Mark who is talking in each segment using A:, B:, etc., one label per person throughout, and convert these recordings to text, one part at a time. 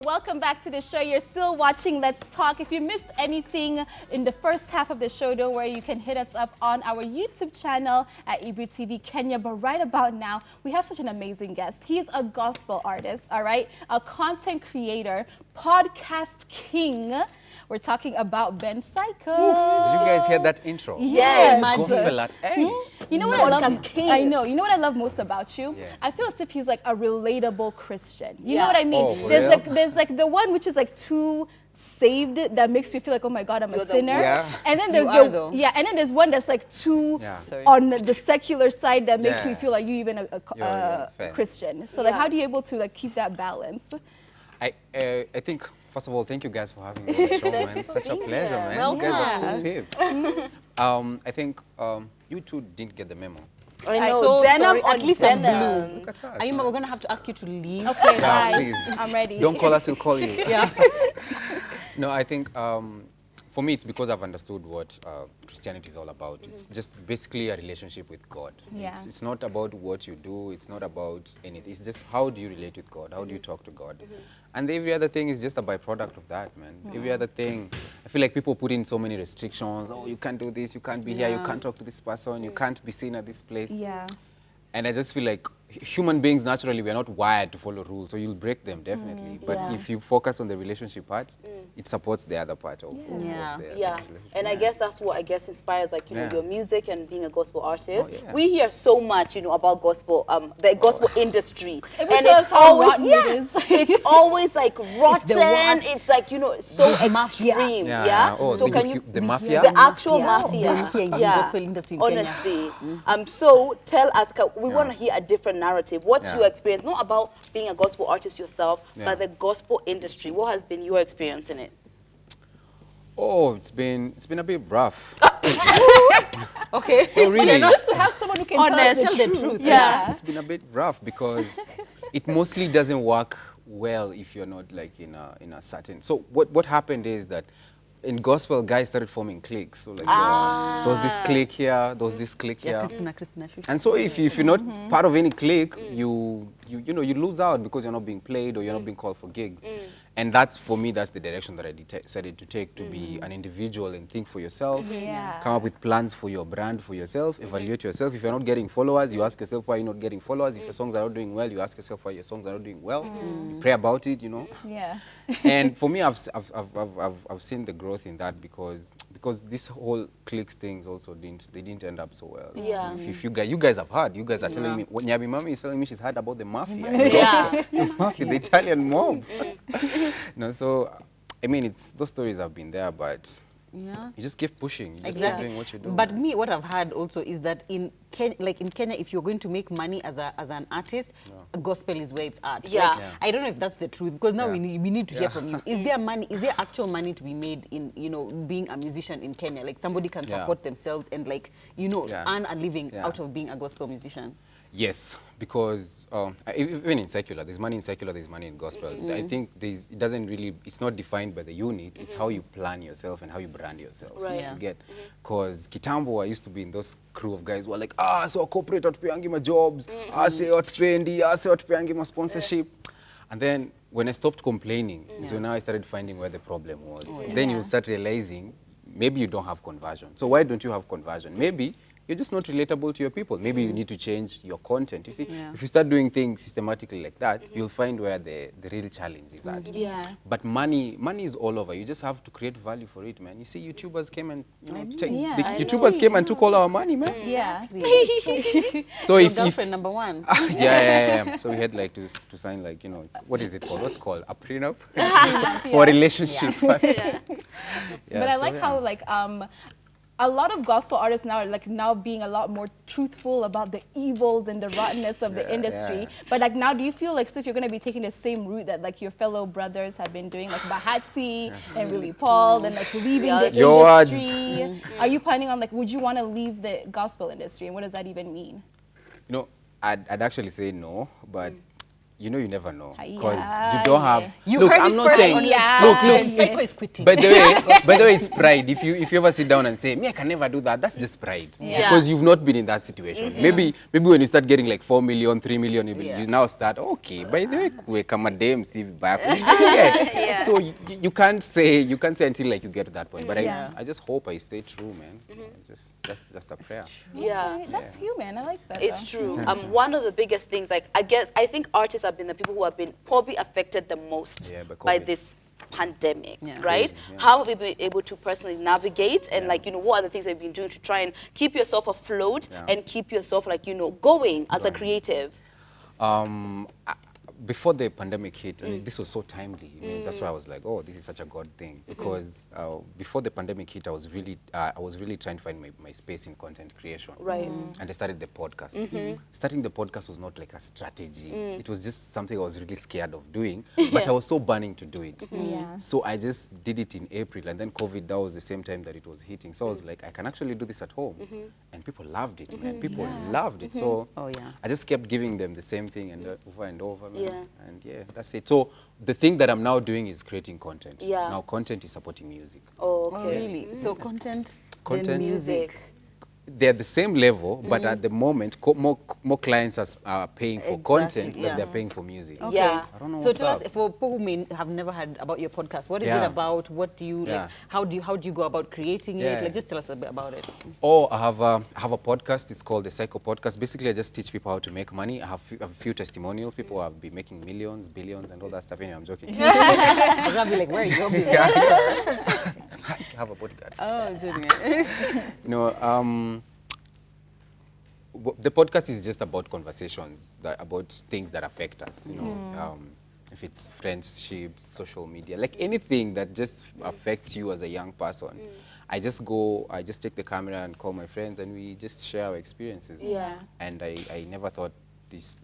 A: Welcome back to the show. You're still watching Let's Talk. If you missed anything in the first half of the show, don't worry, you can hit us up on our YouTube channel at Ebru TV Kenya. But right about now, we have such an amazing guest. He's a gospel artist, all right? A content creator, podcast king. We're talking about Ben Cyco.
B: Did you guys hear that intro?
A: Yes.
B: Gospel at age.
A: You know what I love? I know. You know what I love most about you?
B: Yeah.
A: I feel as if he's like a relatable Christian. You know what I mean?
B: Oh, for
A: there's
B: real?
A: like the one which is like too saved that makes you feel like, oh my God, I'm a sinner.
B: Yeah.
A: And then there's and then there's one that's like too on the secular side that makes me feel like you even a Christian. So like, how do you able to like keep that balance?
B: I think. First of all, thank you guys for having me on the show, man. It's such a pleasure, man.
A: Welcome.
B: You guys are cool peeps. I think you two didn't get the memo.
C: I know.
D: So
C: denim
D: sorry,
C: on
D: at least I'm
C: denim.
D: blue.
B: Look at us.
D: Ayuma, we're going to have to ask you to leave.
A: Okay,
B: Yeah,
A: bye.
B: please.
A: I'm ready.
B: Don't call us, we'll call you.
D: Yeah.
B: No, I think for me, it's because I've understood what Christianity is all about. It's just basically a relationship with God.
A: Yeah.
B: It's not about what you do. It's not about anything. It's just how do you relate with God? How do you talk to God? And every other thing is just a byproduct of that, man. Every other thing, I feel like people put in so many restrictions. Oh, you can't do this. You can't be here. You can't talk to this person. You can't be seen at this place.
A: Yeah.
B: And I just feel like human beings, naturally, we are not wired to follow rules, so you'll break them, definitely. But if you focus on the relationship part, it supports the other part of the relationship.
C: And I guess that's what inspires, like, you know, your music and being a gospel artist.
B: Oh, yeah.
C: We hear so much, you know, about gospel, the gospel industry.
A: And
C: it's always,
A: it's
C: always like rotten.
D: worst.
C: It's like, you know, it's so extreme.
B: Oh,
C: So
B: the mafia?
C: the actual
D: The
C: mafia.
D: mafia in the gospel industry in
C: Honestly. So tell us, we want to hear a different narrative. What's
B: Yeah.
C: your experience? Not about being a gospel artist yourself, but the gospel industry. What has been your experience in it?
B: Oh, it's been a bit rough.
D: Okay.
B: Oh, really?
A: It's good to have someone who can tell
D: the truth.
A: Yeah.
B: It's been a bit rough because it mostly doesn't work well if you're not like in a certain. So what happened is that in gospel, guys started forming cliques. So like there was this clique here, there was this clique here. And so if you're not part of any clique, you lose out because you're not being played or you're not being called for gigs. And that's, for me, that's the direction that I decided to take, to be an individual and think for yourself, come up with plans for your brand, for yourself, evaluate yourself. If you're not getting followers, you ask yourself why you're not getting followers. If your songs are not doing well, you ask yourself why your songs are not doing well. You pray about it, you know.
A: Yeah.
B: And for me, I've seen the growth in that because this whole cliques things also didn't end up so well.
C: Yeah.
B: If you guys have heard, you guys are telling me, Nyabi Mami is telling me she's heard about the mafia. The mafia, the Italian mob. No, so I mean, those stories have been there, but you just keep pushing. You just keep doing what you're doing.
D: But me, what I've heard also is that in Kenya, if you're going to make money as an artist, gospel is where it's at.
C: Yeah.
D: Like, I don't know if that's the truth, because now we need to hear from you. Is there money? Is there actual money to be made in, you know, being a musician in Kenya? Like somebody can support themselves and, like, you know, earn a living out of being a gospel musician.
B: Yes, because even in secular, there's money in secular, there's money in gospel. I think it's not defined by the unit, it's how you plan yourself and how you brand yourself.
C: Right.
B: You get? Because Kitambo, I used to be in those crew of guys who are like, so corporate watupeangi ma jobs, say watupendi, say watupeangi ma sponsorship. And then when I stopped complaining, so now I started finding where the problem was. Then you start realizing, maybe you don't have conversion. So why don't you have conversion? Maybe you're just not relatable to your people. Maybe you need to change your content. You see, if you start doing things systematically like that, you'll find where the real challenge is at.
C: Yeah.
B: But money is all over. You just have to create value for it, man. You see, YouTubers came and YouTubers came and took all our money, man.
A: Yeah.
B: So
D: Your girlfriend number one.
B: yeah. So we had like to sign, like, you know, what is it called? What's it called? A prenup or relationship.
A: But I like how, like, a lot of gospel artists now are like being a lot more truthful about the evils and the rottenness of the industry. But like now, do you feel like if you're going to be taking the same route that like your fellow brothers have been doing, like Bahati and Willie Paul, and like leaving the industry? Are you planning on, like, would you want to leave the gospel industry, and what does that even mean?
B: You know, I'd actually say no, but you know, you never know because you don't have.
D: You
B: look,
D: heard
B: I'm
D: it
B: not
D: first
B: saying.
D: on
B: Look.
D: Cyco is quitting.
B: By the way, it's pride. If you ever sit down and say, "Me, I can never do that," that's just pride because you've not been in that situation. Maybe when you start getting like 4 million, 3 million, you now start. Okay, by the way, we come a damn see back. So you can't say until like you get to that point. But I just hope I stay true, man. That's just a prayer.
A: Okay, that's human. I like that.
C: It's true. One of the biggest things, like I think artists have been the people who have been probably affected the most by this pandemic, right?
B: Crazy,
C: How have you been able to personally navigate and like, you know, what are the things you've been doing to try and keep yourself afloat and keep yourself like, you know, going as a creative?
B: Before the pandemic hit, I mean, this was so timely. I mean, that's why I was like, oh, this is such a God thing. Because before the pandemic hit, I was really trying to find my space in content creation.
C: Right.
B: And I started the podcast. Starting the podcast was not like a strategy. It was just something I was really scared of doing, but I was so burning to do it. So I just did it in April, and then COVID, that was the same time that it was hitting. So I was like, I can actually do this at home. And people loved it, man. People loved it. So I just kept giving them the same thing and over and over, man. And that's it. So the thing that I'm now doing is creating content. Now content is supporting music.
C: Oh, okay.
D: Oh, really? So content,
B: then
C: Music.
B: They're the same level, but at the moment, more clients are paying for content than they're paying for music.
D: Okay.
C: Yeah.
B: I don't know
D: So
B: what's
D: tell us,
B: up.
D: for people who may have never heard about your podcast, what is it about? What do you like? How do you go about creating it? Like, just tell us a bit about it.
B: Oh, I have a podcast. It's called the Cyco podcast. Basically, I just teach people how to make money. I have a few testimonials. People have been making millions, billions, and all that stuff. Anyway, I'm joking.
D: Because I'll be like, where are you going?
B: I have a podcast.
D: Oh, joking.
B: You know, the podcast is just about conversations, about things that affect us, you know, if it's friendship, social media, like anything that just affects you as a young person. I just take the camera and call my friends and we just share our experiences. And I never thought these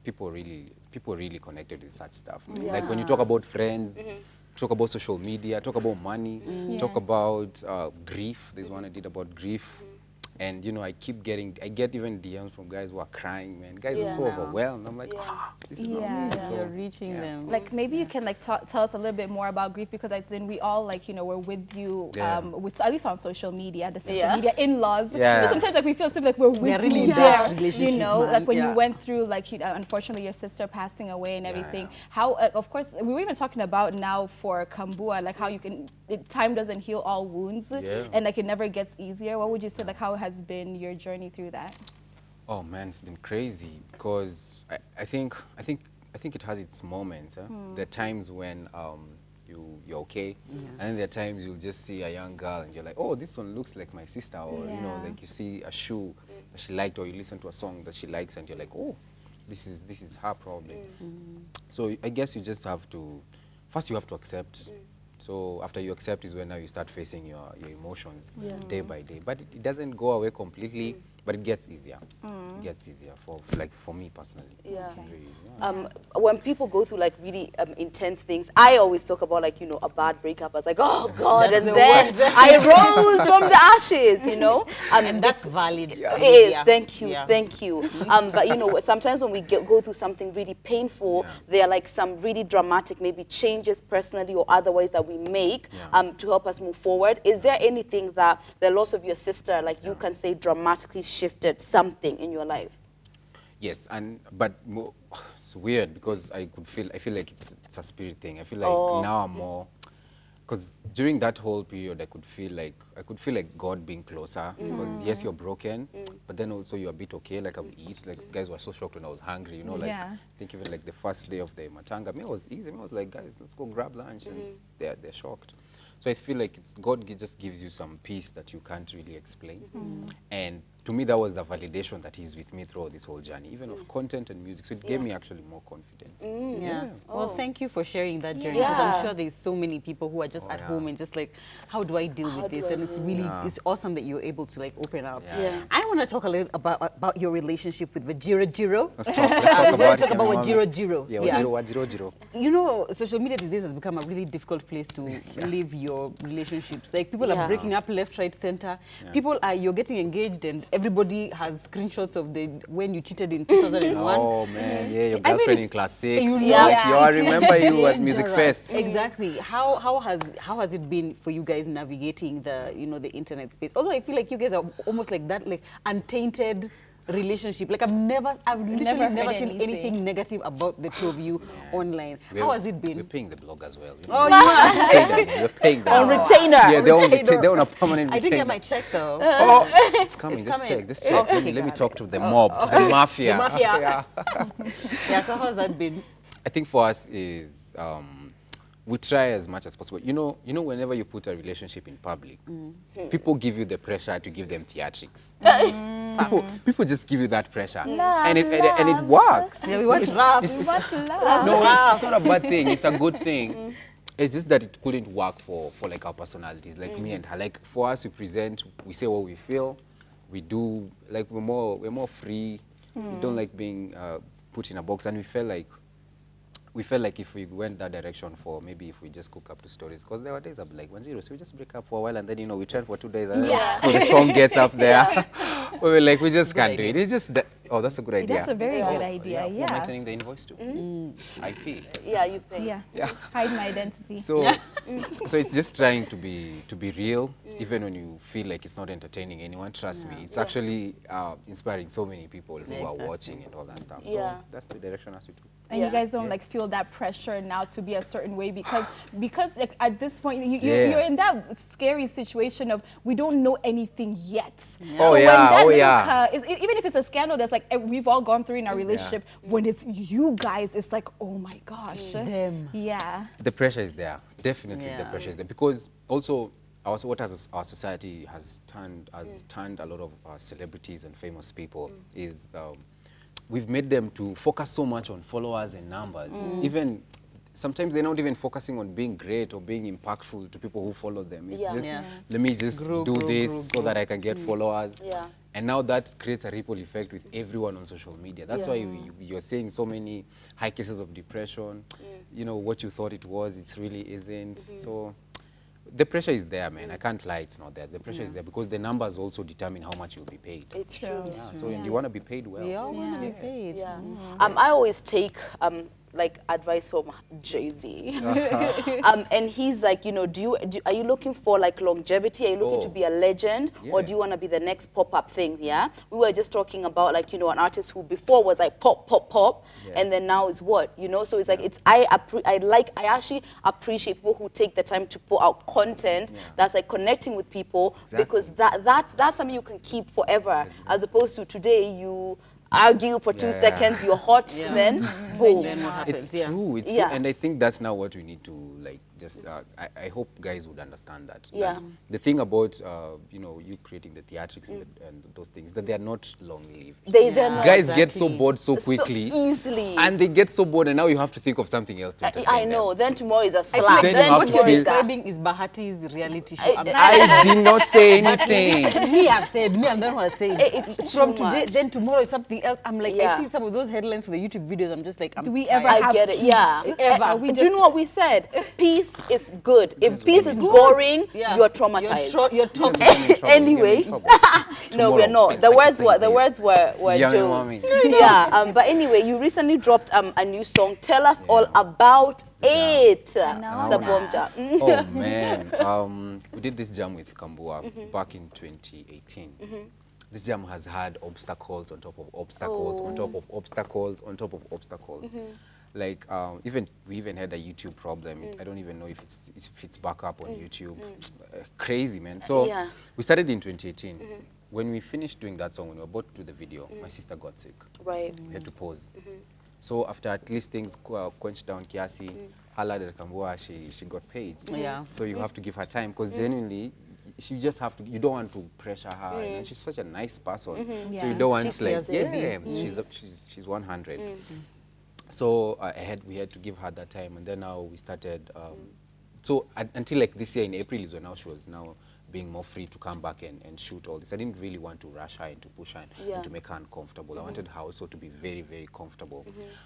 B: people really connected with such stuff. Like when you talk about friends, talk about social media, talk about money, talk about grief. There's one I did about grief. And, you know, I get even DMs from guys who are crying, man. Guys are so overwhelmed. I'm like, this is not me. So,
D: you're reaching them.
A: Like, maybe you can, like, tell us a little bit more about grief, because I think we all, like, you know, we're with you, with, at least on social media, the social media in-laws. Sometimes, like, we feel like we're with
D: really
A: you there, you know,
D: man.
A: like when you went through, like, unfortunately, your sister passing away and everything. How, of course, we were even talking about now for Kambua, like, how you can, time doesn't heal all wounds, and, like, it never gets easier. What would you say, like, how has been your journey through that?
B: Oh man, it's been crazy because I think it has its moments. There are times when you're okay, and then there are times you'll just see a young girl and you're like, oh, this one looks like my sister, or you know, like you see a shoe that she liked, or you listen to a song that she likes and you're like, oh, this is her probably. So I guess you just have to, first you have to accept. So after you accept is when now you start facing your emotions day by day. But it doesn't go away completely, but it gets easier. It gets easier for me personally.
C: When people go through like really intense things, I always talk about like, you know, a bad breakup. I was like, oh God, and then I rose from the ashes, you know.
D: And that's valid.
C: It is. Thank you. Thank you. But you know, sometimes when we go through something really painful, there are like some really dramatic maybe changes personally or otherwise that we make to help us move forward. Is there anything that the loss of your sister, like you can say, dramatically shifted something in your life?
B: Yes, but it's weird because I feel like it's a spirit thing. I feel like now I'm more, because during that whole period I could feel like God being closer, because yes, you're broken, but then also you're a bit okay. Like I would eat. Like guys were so shocked when I was hungry. You know, like I think even like the first day of the matanga, I was easy. I was like, guys, let's go grab lunch, and they're shocked. So I feel like God just gives you some peace that you can't really explain. And to me, that was a validation that he's with me throughout this whole journey, even of content and music. So it gave me actually more confidence.
D: Well, thank you for sharing that journey, because I'm sure there's so many people who are just at home and just like, how do I deal with this? And it's really, it's awesome that you're able to like open up. I want to talk a little about your relationship with Wanjiru.
B: Let's talk about
D: Wanjiru.
B: Wanjiru.
D: You know, social media these days has become a really difficult place to live your relationships. Like people are breaking up left, right, center. People are, you're getting engaged and everybody has screenshots of when you cheated in 2001.
B: Oh man, yeah, your girlfriend in class 6.
D: You know,
B: I remember you at Music Fest.
D: Exactly. How has it been for you guys navigating the the internet space? Although I feel like you guys are almost like that, like untainted relationship. Like I've literally never seen anything negative about the two of you online. How has it been?
B: We're paying the blog as well.
D: Oh, you
B: we're paying them.
C: On retainer.
B: Yeah, they're on a permanent retainer.
D: I didn't get my check though.
B: Oh, it's coming. Just check.
D: Okay,
B: let me talk to the mob, the mafia.
D: The mafia. Yeah. So how has that been?
B: I think for us is we try as much as possible. You know, whenever you put a relationship in public, people give you the pressure to give them theatrics. People just give you that pressure, and it works.
D: Yeah, we want love.
B: No, it's not a bad thing. It's a good thing. It's just that it couldn't work for like our personalities, like me and her. Like for us, we present, we say what we feel, we do. Like we're more free. We don't like being put in a box, and we felt like if we went that direction for maybe if we just cook up the stories, because there were days I'm like, Wanjiru, so we just break up for a while and then we trend for 2 days and then the song gets up there. We were like, we just can't do it. It's just that, oh, that's a good idea.
A: That's a very good idea.
B: Who am I sending the invoice to? I pay.
C: Yeah, you pay.
A: Yeah. Hide my identity.
B: So, so it's just trying to be real, even when you feel like it's not entertaining anyone. Trust me, it's actually inspiring so many people who are watching and all that stuff. So that's the direction as we do.
A: And you guys don't like feel that pressure now to be a certain way because like at this point you're in that scary situation of we don't know anything yet. So when that even if it's a scandal that's like we've all gone through in our relationship, when it's you guys, it's like, oh my gosh.
D: Them.
A: Yeah.
B: The pressure is there. Definitely the pressure is there, because also our society has turned a lot of celebrities and famous people is we've made them to focus so much on followers and numbers. Even sometimes they're not even focusing on being great or being impactful to people who follow them. It's just, let me just do this so that I can get followers. And now that creates a ripple effect with everyone on social media. That's why you're seeing so many high cases of depression. You know, what you thought it was, it really isn't. So the pressure is there, man. I can't lie, it's not there. The pressure is there because the numbers also determine how much you'll be paid.
C: It's true.
B: So you want to be paid well.
D: We all want to be paid.
C: I always take like advice from Jay-Z. And he's like, you know, are you looking for like longevity? Are you looking to be a legend? Or do you want to be the next pop-up thing? We were just talking about like, you know, an artist who before was like pop, pop, pop, and then now is what, you know? So it's like, I actually appreciate people who take the time to put out content that's like connecting with people, because that's something you can keep forever, as opposed to today you argue for 2 seconds, you're hot, then boom.
D: Then what happens?
B: It's true. It's true. And I think that's now what we need to like just. I hope guys would understand that. That the thing about you know, you creating the theatrics and those things, that they are not long lived.
C: They're not.
B: Guys get so bored so quickly,
C: so easily,
B: and they get so bored, and now you have to think of something else to entertain
C: I know.
B: them.
C: Then tomorrow is a slap.
B: Then
D: What you're
B: feel-
D: describing is Bahati's reality show.
B: I did not say anything.
D: Me, I've said. Me, I'm the one who has said.
C: It's
D: from
C: too
D: today,
C: much.
D: then tomorrow is something else. I'm like, I see some of those headlines for the YouTube videos. I'm just like,
A: Do we
D: tired.
A: ever have
C: I get it.
A: peace?
C: Yeah.
A: Ever?
C: Do you know what we said? Peace is good. If peace is boring, you're traumatized.
D: You're toxic.
C: Anyway, no, we're not. The words were jokes. But anyway, you recently dropped a new song. Tell us all about it.
B: Oh man, we did this jam with Kambua back in 2018. This jam has had obstacles on top of obstacles on top of obstacles on top of obstacles. Like we even had a YouTube problem. I don't even know if it's back up on YouTube. Crazy, man. So we started in 2018. When we finished doing that song, when we were about to do the video, my sister got sick.
C: Right.
B: We had to pause. So after at least things quenched down kiasi, Halad at Kambua, she got paid. So you have to give her time, because genuinely, you just have to. You don't want to pressure her, and she's such a nice person. So you don't want she's 100. So we had to give her that time, and then now we started. So until like this year in April is when now she was now being more free to come back and shoot all this. I didn't really want to rush her and to push her and to make her uncomfortable. I wanted her also to be very, very comfortable.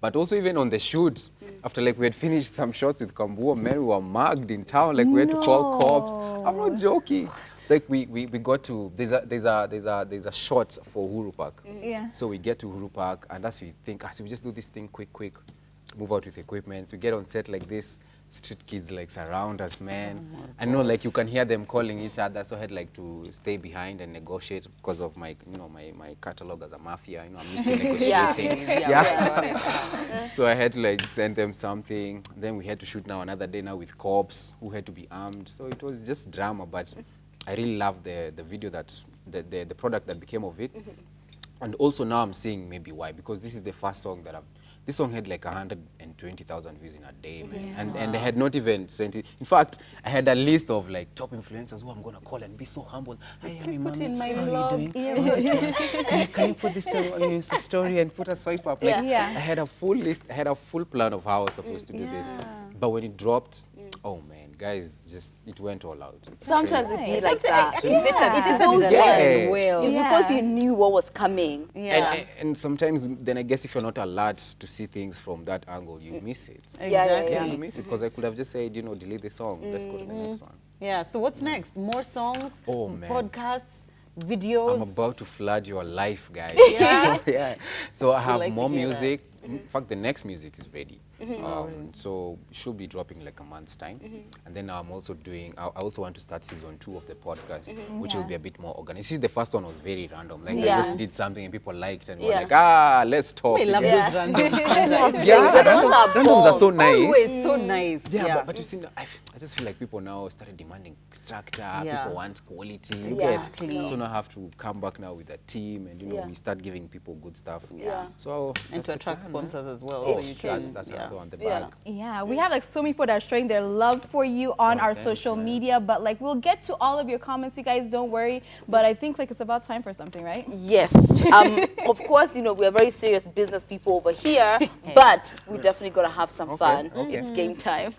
B: But also even on the shoot, after like we had finished some shots with Kambua, man, we were mugged in town. Like we had to call cops. I'm not joking. like we got to there's a shot for Uhuru Park.
A: Yeah.
B: So we get to Uhuru Park, and as we think, so we just do this thing quick, move out with equipment. So we get on set like this. Street kids like surround us, man. I know, like you can hear them calling each other. So I had like to stay behind and negotiate because of my, my catalog as a mafia. I'm used to negotiating. So I had to like send them something. Then we had to shoot now another day now with cops who had to be armed. So it was just drama, but I really love the video the product that became of it. And also now I'm seeing maybe why, because this is the first song that this song had like 120,000 views in a day, man. And they had not even sent it. In fact, I had a list of like top influencers who I'm going to call and be so humble. Hi,
C: put in my
B: how
C: love.
B: are you doing? Can you put this on your Insta story and put a swipe up? Like, I had a full list, I had a full plan of how I was supposed to do this. But when it dropped, oh man, guys, it went all out.
C: Sometimes it be like that.
A: It's
C: because you knew what was coming.
B: And sometimes, then I guess if you're not alert to see things from that angle, you miss it.
C: Exactly.
B: You miss it, because I could have just said, delete the song. Let's go to the next one.
D: Yeah, so what's next? More songs,
B: man.
D: Podcasts, videos?
B: I'm about to flood your life, guys. So I have more music. In fact, the next music is ready. So should be dropping like a month's time. And then I'm also doing, I also want to start season 2 of the podcast, which will be a bit more organized. See, the first one was very random. Like I just did something and people liked and were like, let's talk.
D: I love those random.
B: Randoms are so nice.
D: Always so nice.
B: But you see, I just feel like people now started demanding structure. People want quality.
D: Exactly.
B: So now I have to come back now with a team, and we start giving people good stuff. So
D: and to attract sponsors as well.
B: Oh,
D: so you can,
B: that's another on the bag.
A: Yeah, we have like so many people that are showing their love for you on our social media, but like we'll get to all of your comments, you guys, don't worry. But I think like it's about time for something, right?
C: Yes. Of course, we're very serious business people over here, but we definitely got to have some fun. It's game time.